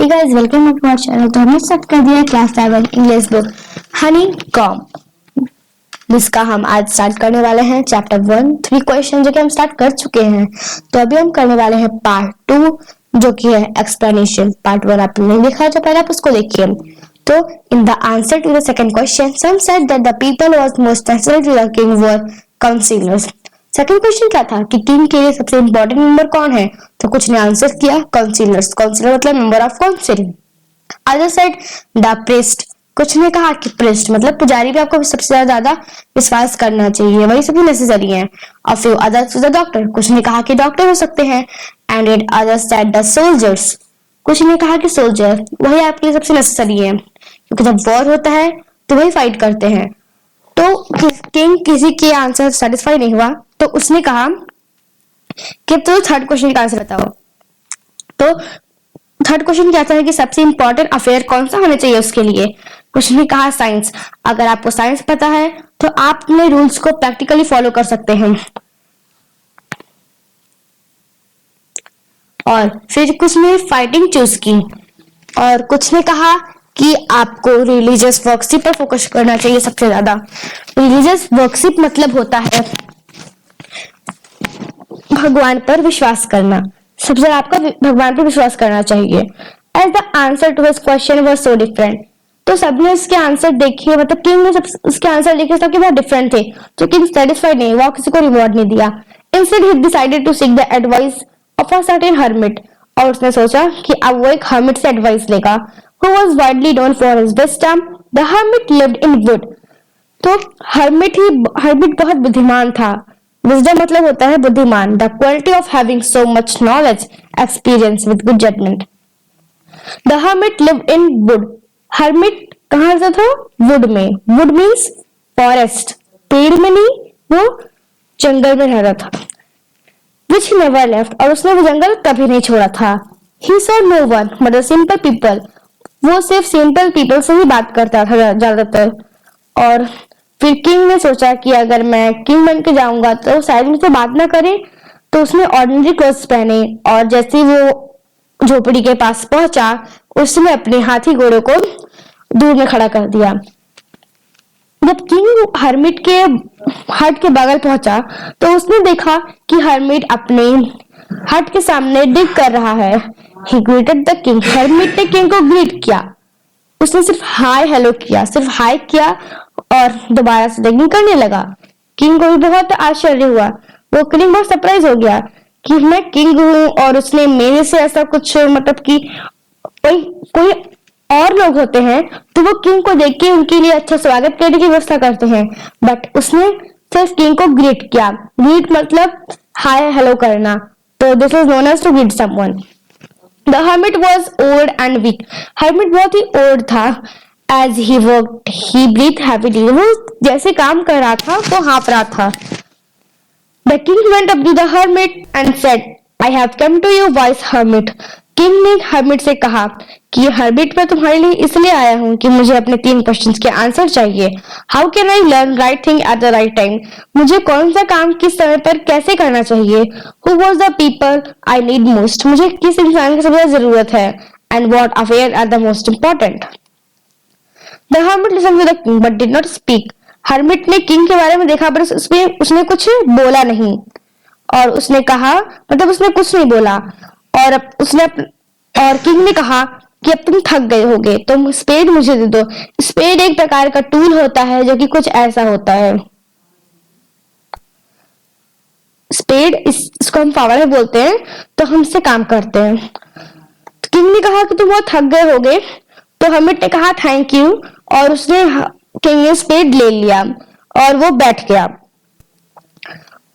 Hey guys, welcome back to our channel। तो हमने start कर दिया class 7 English book Honey com, जिसका हम आज स्टार्ट करने वाले हैं चैप्टर 1 3 क्वेश्चन जो कि हम स्टार्ट कर चुके हैं। तो अभी हम करने वाले हैं पार्ट 2 जो कि है एक्सप्लेनेशन। पार्ट 1 आपने नहीं देखा तो पहले आप उसको देखिए। तो in the answer to the second question some said that the people was most necessary to the king were councillors. Second question क्या था कि किंग के लिए सबसे इंपॉर्टेंट मेंबर कौन है, तो कुछ ने आंसर किया काउंसिलर्स। काउंसिलर मतलब member of council. Other side the priest, कुछ ने कहा कि प्रीस्ट मतलब पुजारी पे आपको सबसे ज्यादा विश्वास करना चाहिए, वही सबसे नेसेसरी है। और फिर अदर्स द डॉक्टर, कुछ ने कहा कि डॉक्टर हो सकते हैं। And it others side the soldiers, कुछ ने कहा कि सोल्जर वही आपके लिए सबसे नेसेसरी है, क्योंकि जब वॉर होता है तो वही फाइट करते हैं। तो किंग किसी के आंसर सेटिस्फाई नहीं हुआ तो उसने कहा कि तो थर्ड क्वेश्चन का आंसर बताओ। तो थर्ड क्वेश्चन क्या था कि सबसे इंपॉर्टेंट अफेयर कौन सा होना चाहिए उसके लिए। कुछ ने कहा साइंस। अगर आपको साइंस पता है तो आप अपने रूल्स को प्रैक्टिकली फॉलो कर सकते हैं। और फिर कुछ ने फाइटिंग चूज की और कुछ ने कहा कि आपको रिलीजियस वर्कशिप पर फोकस करना चाहिए सबसे ज्यादा। रिलीजियस वर्कशिप मतलब होता है भगवान पर विश्वास करना। सबसे ज्यादा आपको भगवान पर विश्वास करना चाहिए। As the answer to this question was so different, तो सबने उसके आंसर देखे, मतलब किंग ने सब उसके आंसर देखे, सबके बहुत डिफरेंट थे। तो किंग सेटिस्फाइड नहीं हुआ, किसी को रिवॉर्ड नहीं दिया। Instead he decided to seek the advice of a certain hermit, और उसने सोचा कि अब वो एक हर्मिट से एडवाइस लेगा who was widely known for his wisdom. The hermit lived in wood. तो हर्मिट बहुत बुद्धिमान था। विजडम मतलब होता है बुद्धिमान। The quality of having so much knowledge experience with good judgment. The hermit lived in wood. Hermit कहाँ रहता था? वुड में। वुड मीन्स फॉरेस्ट, पेड़ में नहीं, वो जंगल में रहता था। Which he never left, और उसने वो जंगल कभी नहीं छोड़ा था। He saw no one but the simple people. वो सिर्फ सिंपल पीपल से ही बात करता था ज्यादातर। और फिर किंग ने सोचा कि अगर मैं किंग बन के जाऊंगा तो शायद मुझसे बात ना करे, तो उसने ऑर्डिनरी क्लोथ्स पहने और जैसे ही वो झोपड़ी के पास पहुंचा उसने अपने हाथी घोड़े को दूर में खड़ा कर दिया। जब किंग हर्मिट के हट के बगल पहुंचा तो उसने देखा कि हर्मिट अपने हट के सामने डिग कर रहा है। He greeted the king. Hermit ने किंग को ग्रीट किया। उसने सिर्फ हाय हेलो किया, सिर्फ हाय किया और दोबारा से डिगिंग करने लगा। किंग को भी बहुत आश्चर्य हुआ। वो किंग बहुत सरप्राइज हो गया कि मैं किंग हूँ और उसने मेरे से ऐसा कुछ, मतलब कि कोई और लोग होते हैं तो वो किंग को देख के उनके लिए अच्छा स्वागत करने की व्यवस्था करते हैं, बट उसने सिर्फ किंग को ग्रीट किया। ग्रीट मतलब हाय हेलो करना। तो this is known as to greet someone. The hermit was old and weak. Hermit बहुत ही old था। As he worked, he breathed heavily. वो जैसे काम कर रहा था वो हाँफ रहा था। The king went up to the hermit and said, "I have come to you, wise hermit." King ने हर्मिट से कहा कि हर्मिट मैं तुम्हारे लिए इसलिए आया हूँ कि मुझे अपने 3 क्वेश्चंस के आंसर चाहिए। How can I learn right thing at the right time, मुझे कौन सा काम किस समय पर कैसे करना चाहिए। Who was the people I need most, मुझे किस इंसान की सबसे ज्यादा जरूरत है। And what affair are the most important. The hermit listened to the king but did not speak. Hermit ने किंग के बारे में देखा पर उसने कुछ बोला नहीं। और उसने कहा, मतलब उसने कुछ नहीं बोला। और किंग ने कहा कि अब तुम थक गए होगे, तुम स्पेड मुझे दे दो। स्पेड एक प्रकार का टूल होता है जो कि कुछ ऐसा होता है। स्पेड इसको हम पावर में बोलते हैं, तो हमसे काम करते हैं। किंग ने कहा कि तुम बहुत थक गए होगे, तो हर्मिट ने कहा थैंक यू, और उसने किंग ने स्पेड ले लिया और वो बैठ गया।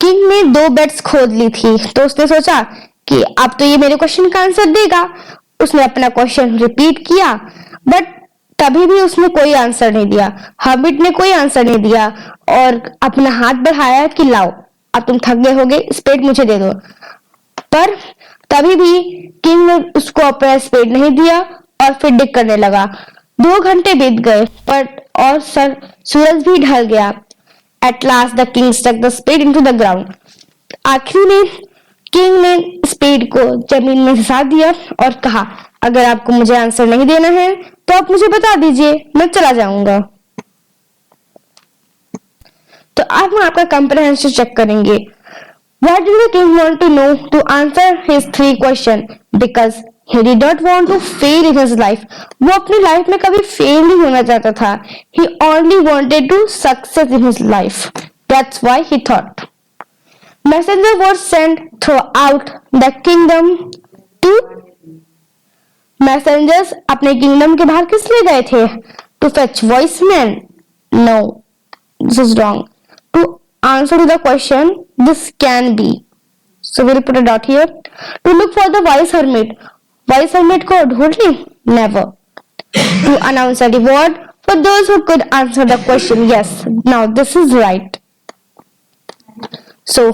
किंग ने 2 बेड्स खोद ली थी, तो उसने सोचा कि अब तो ये मेरे क्वेश्चन का आंसर देगा। उसने अपना क्वेश्चन रिपीट किया, बट तभी भी उसने कोई आंसर नहीं दिया। हर्मिट ने कोई आंसर नहीं दिया और अपना हाथ बढ़ाया कि लाओ, अब तुम थक गए होगे, स्पेड मुझे दे दो। पर तभी भी किंग ने उसको अपना स्पेड नहीं दिया और फिर डिग करने लगा। 2 घंटे बीत गए पर और सूरज भी ढल गया। At last the king stuck the spade into the ground. आखिरी में किंग ने स्पेड को जमीन में घुसा दिया और कहा अगर आपको मुझे आंसर नहीं देना है तो आप मुझे बता दीजिए, मैं चला जाऊंगा। तो अब हम आपका कंप्रहेंशन चेक करेंगे। Why did the king want to know to answer his 3 questions? Because he did not want to fail in his life. वो अपनी लाइफ में कभी फेल नहीं होना चाहता था। He only wanted to success in his life. That's why he thought. Messenger was sent throughout the kingdom to Messengers अपने kingdom के बाहर किस लिए गए थे? To fetch wise men? No, this is wrong. To answer to the question, this can be. So we'll put a dot here. To look for the wise hermit. Wise hermit को ढूंढ ली? Never. To announce a reward for those who could answer the question. Yes. Now this is right. So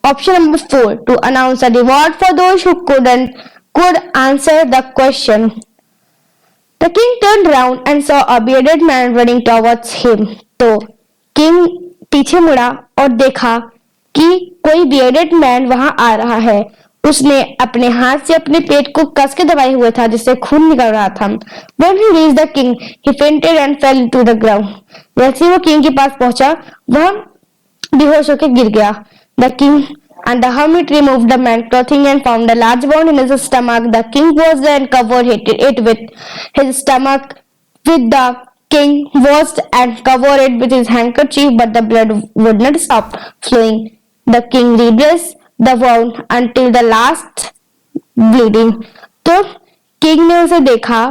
option number 4. To announce a reward for those who could answer the question. The king turned round and saw a bearded man running towards him. तो king पीछे मुड़ा और देखा कि कोई bearded man वहां आ रहा है। उसने अपने हाथ से अपने पेट को कस के दबाए हुए था जिससे खून निकल रहा था। When he reached the king, he fainted and fell to the ground. जैसे ही वो किंग के पास पहुंचा, वह बेहोश होकर गिर गया। The king and the hermit removed the man's clothing and found a large wound in his stomach. The king was then covered it with his stomach with the king washed and covered it with his handkerchief, but the blood would not stop flowing. The king redressed the wound until the last bleeding. तो king ने उसे देखा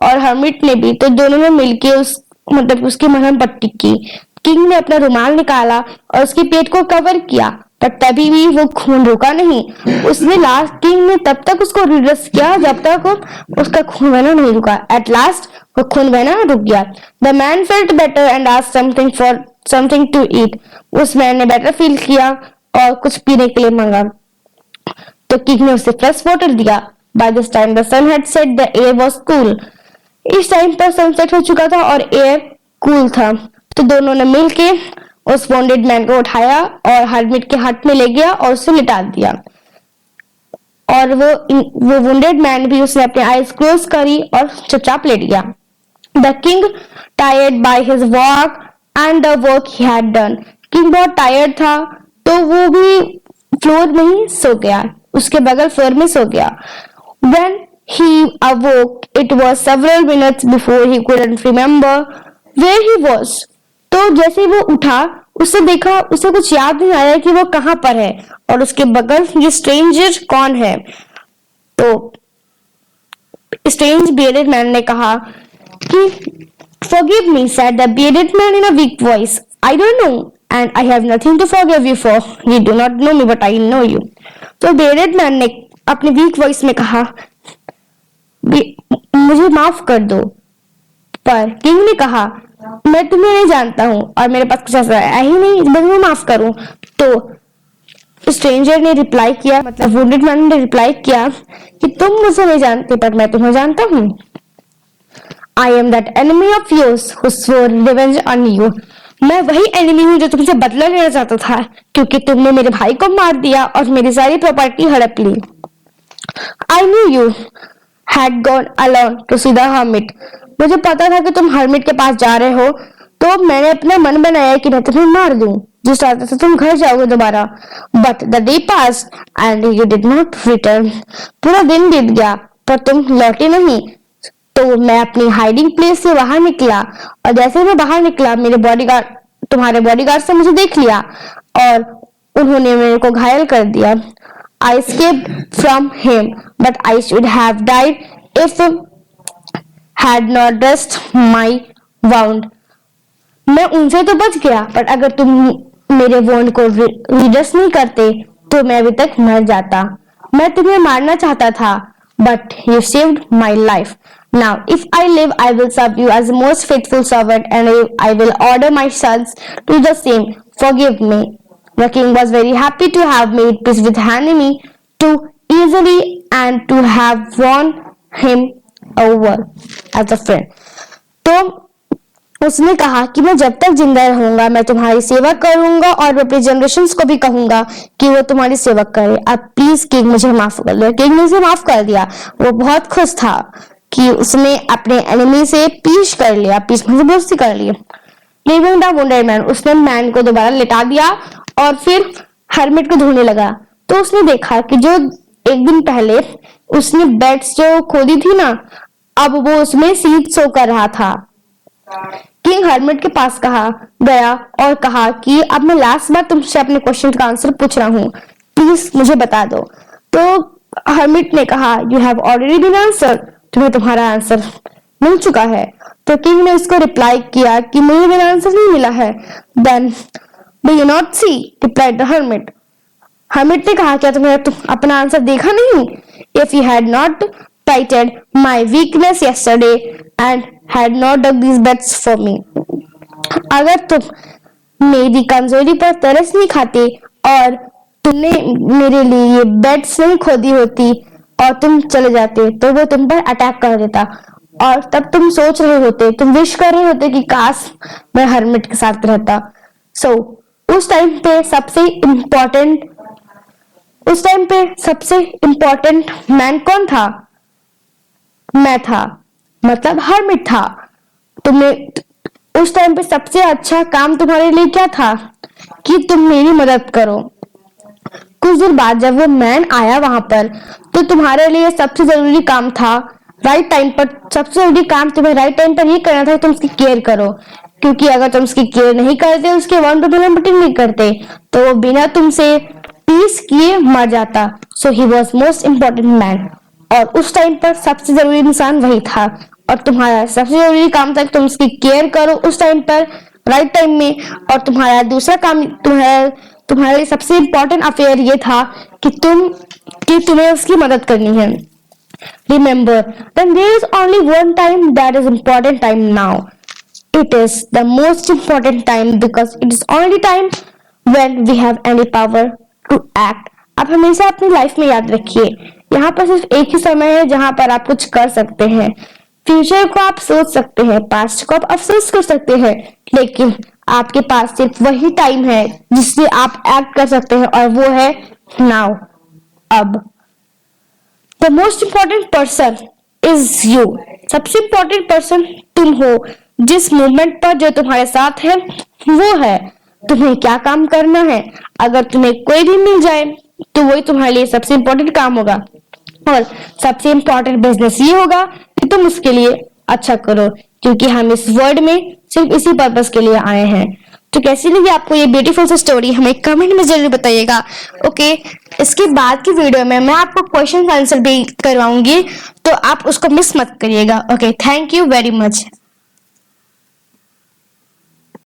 और hermit ने भी, तो दोनों ने मिलके उसकी मरहम पट्टी की। किंग ने अपना रुमाल निकाला और उसके पेट को कवर किया, पर तभी भी वो खून रुका नहीं। उसने लास्ट किंग ने तब तक उसको रिड्रेस किया जब तक उसका खून बहना नहीं रुका। एट लास्ट वो खून बहना रुक गया। The man felt better and asked something to eat. उस मैन ने बेटर फील किया और कुछ पीने के लिए मांगा, तो किंग ने उसे फ्रेश वाटर दिया। By this time the sun had set, the air was cool. इस टाइम पर सनसेट हो चुका था और एयर कूल था। तो दोनों ने मिलके उस वॉन्डेड मैन को उठाया और हर्मिट के हट में ले गया और उसे लिटा दिया। और वो वुंडेड मैन भी, उसने अपने आईज क्लोज करी और चुपचाप लेट गया। The king tired by his walk and the work he had done. King बहुत टायर्ड था, तो वो भी फ्लोर में ही सो गया, उसके बगल फ्लोर में सो गया। When he awoke, it was several minutes before he couldn't remember where he was. तो जैसे वो उठा, उससे देखा, उसे कुछ याद नहीं आया कि वो कहां पर है और उसके बगल ये स्ट्रेंजर कौन है। तो स्ट्रेंज bearded man ने कहा कि Forgive me, said the bearded man in a weak voice. I don't know, and I have nothing to forgive you for. You do not know me, but I know you. तो bearded man ने अपने week voice में कहा, मुझे माफ कर दो। पर किंग ने कहा, मैं तुम्हें नहीं जानता हूँ और मेरे पास कुछ ऐसा है ही नहीं, मैं माफ करूं। तो स्ट्रेंजर ने रिप्लाई किया, मतलब वुंडेड मैन ने रिप्लाई किया कि तुम मुझे नहीं जानते पर मैं तुम्हें जानता हूँ। I am that enemy of yours who swore revenge on you. मैं वही एनिमी हूँ जो तुमसे बदला लेना चाहता था, क्योंकि तुमने मेरे भाई को मार दिया और मेरी सारी प्रॉपर्टी हड़प ली। I knew you had gone alone to see the hermit. मुझे पता था कि तुम हर्मिट के पास जा रहे हो, तो मैंने अपना मन बनाया कि मैं तुम्हें मार दूं, जिस रात से तुम घर जाओगे दोबारा। But the day passed and you did not return. पूरा दिन बीत गया पर तुम लौटे नहीं। तो मैं अपनी हाइडिंग प्लेस से बाहर निकला और जैसे मैं बाहर निकला, मेरे बॉडीगार्ड, तुम्हारे बॉडीगार्ड से मुझे देख लिया और उन्होंने मेरे को घायल कर दिया। I escaped from him, but I should have died if had not dressed my wound. मैं उनसे तो बच गया, पर अगर तुम मेरे वोंड को रिड्रेस नहीं करते तो मैं अभी तक मर जाता। मैं तुम्हें मारना चाहता था, but you saved my life. Now, if I live, I will serve you as the most faithful servant, and I will order my sons to do the same. Forgive me. The king was very happy to have made peace with the enemy too easily and to have won him over as a friend. तो उसने कहा कि मैं जब तक जिंदा रहूंगा मैं तुम्हारी सेवा करूंगा और अपने जनरेशन को भी कहूंगा कि वो तुम्हारी सेवा करे। अब प्लीज किंग मुझे माफ कर दो। किंग ने उसे माफ कर दिया। वो बहुत खुश था कि उसने अपने एनिमी से पीस कर लिया, पीस मतलब दोस्ती कर ली। लिविंग द वुंडेड मैन, उसने मैन को दोबारा लिटा दिया और फिर हर्मिट को ढूंढने लगा। तो उसने देखा कि जो एक दिन पहले उसने बेड्स जो खोदी थी ना, अब वो उसमें सीट सो कर रहा था। किंग हर्मिट के पास गया और कहा कि अब मैं लास्ट बार तुमसे अपने क्वेश्चन का आंसर पूछ रहा हूँ, प्लीज मुझे बता दो। तो हर्मिट ने कहा you have already been answer, तुम्हें तुम्हारा आंसर मिल चुका है। तो किंग ने उसको रिप्लाई किया कि मुझे मेरा आंसर नहीं मिला है। Then do you not see, replied the hermit. Hermit ने कहा क्या तुमने अपना आंसर देखा नहीं? If you had not cited my weakness yesterday and had not dug these beds for me, अगर तुम मेरी कमजोरी पर तरस नहीं खाते और तुमने मेरे लिए ये बेड्स नहीं खोदी होती और तुम चले जाते तो वो तुम पर अटैक कर देता। और तब तुम सोच रहे होते, तुम विश कर रहे होते कि काश मैं हर्मिट के साथ रहता। सो उस टाइम पे सबसे इम्पोर्टेंट मैन कौन था? मैं था, मतलब हर्मिट था। तुमने उस टाइम पे सबसे अच्छा काम तुम्हारे लिए क्या था कि तुम मेरी मदद करो। कुछ देर बाद जब वो मैन आया वहां पर, तो तुम्हारे लिए सबसे जरूरी काम था राइट टाइम पर, सबसे जरूरी काम तुम्हें राइट टाइम पर ये करना था कि तुम उसकी केयर करो। क्योंकि अगर तुम उसकी केयर नहीं करते, उसके वन टू मीटिंग नहीं करते, तो वो बिना तुमसे पीस किए मर जाता। So he was most important man, और उस टाइम पर सबसे जरूरी इंसान वही था। और तुम्हारा सबसे जरूरी काम था कि तुम उसकी केयर करो उस टाइम पर, राइट टाइम में। और तुम्हारा दूसरा काम, तुम्हारे सबसे इम्पोर्टेंट अफेयर ये था कि तुम्हें उसकी मदद करनी है। Remember, then there is only one time that is important time now. It is the most important time because it is only time when we have any power to act. आप हमेशा अपनी लाइफ में याद रखिए, यहाँ पर सिर्फ एक ही समय है जहाँ पर आप कुछ कर सकते हैं। फ्यूचर को आप सोच सकते हैं, पास्ट को आप अफसोस कर सकते हैं, लेकिन आपके पास सिर्फ वही टाइम है जिससे आप एक्ट कर सकते हैं, और वो है नाउ, अब। The most important person is you. सबसे इम्पोर्टेंट पर्सन तुम हो। जिस मूवमेंट पर जो तुम्हारे साथ है वो है तुम्हें क्या काम करना है। अगर तुम्हें कोई भी मिल जाए तो वही तुम्हारे लिए सबसे इम्पोर्टेंट काम होगा, और सबसे इम्पोर्टेंट बिजनेस ये होगा कि तुम उसके लिए अच्छा करो, क्योंकि हम इस वर्ल्ड में सिर्फ इसी पर्पस के लिए आए हैं। तो कैसी लगी आपको ये ब्यूटीफुल सी स्टोरी, हमें कमेंट में जरूर बताइएगा। ओके, इसके बाद की वीडियो में मैं आपको क्वेश्चन आंसर भी करवाऊंगी, तो आप उसको मिस मत करिएगा। Okay, thank you very much.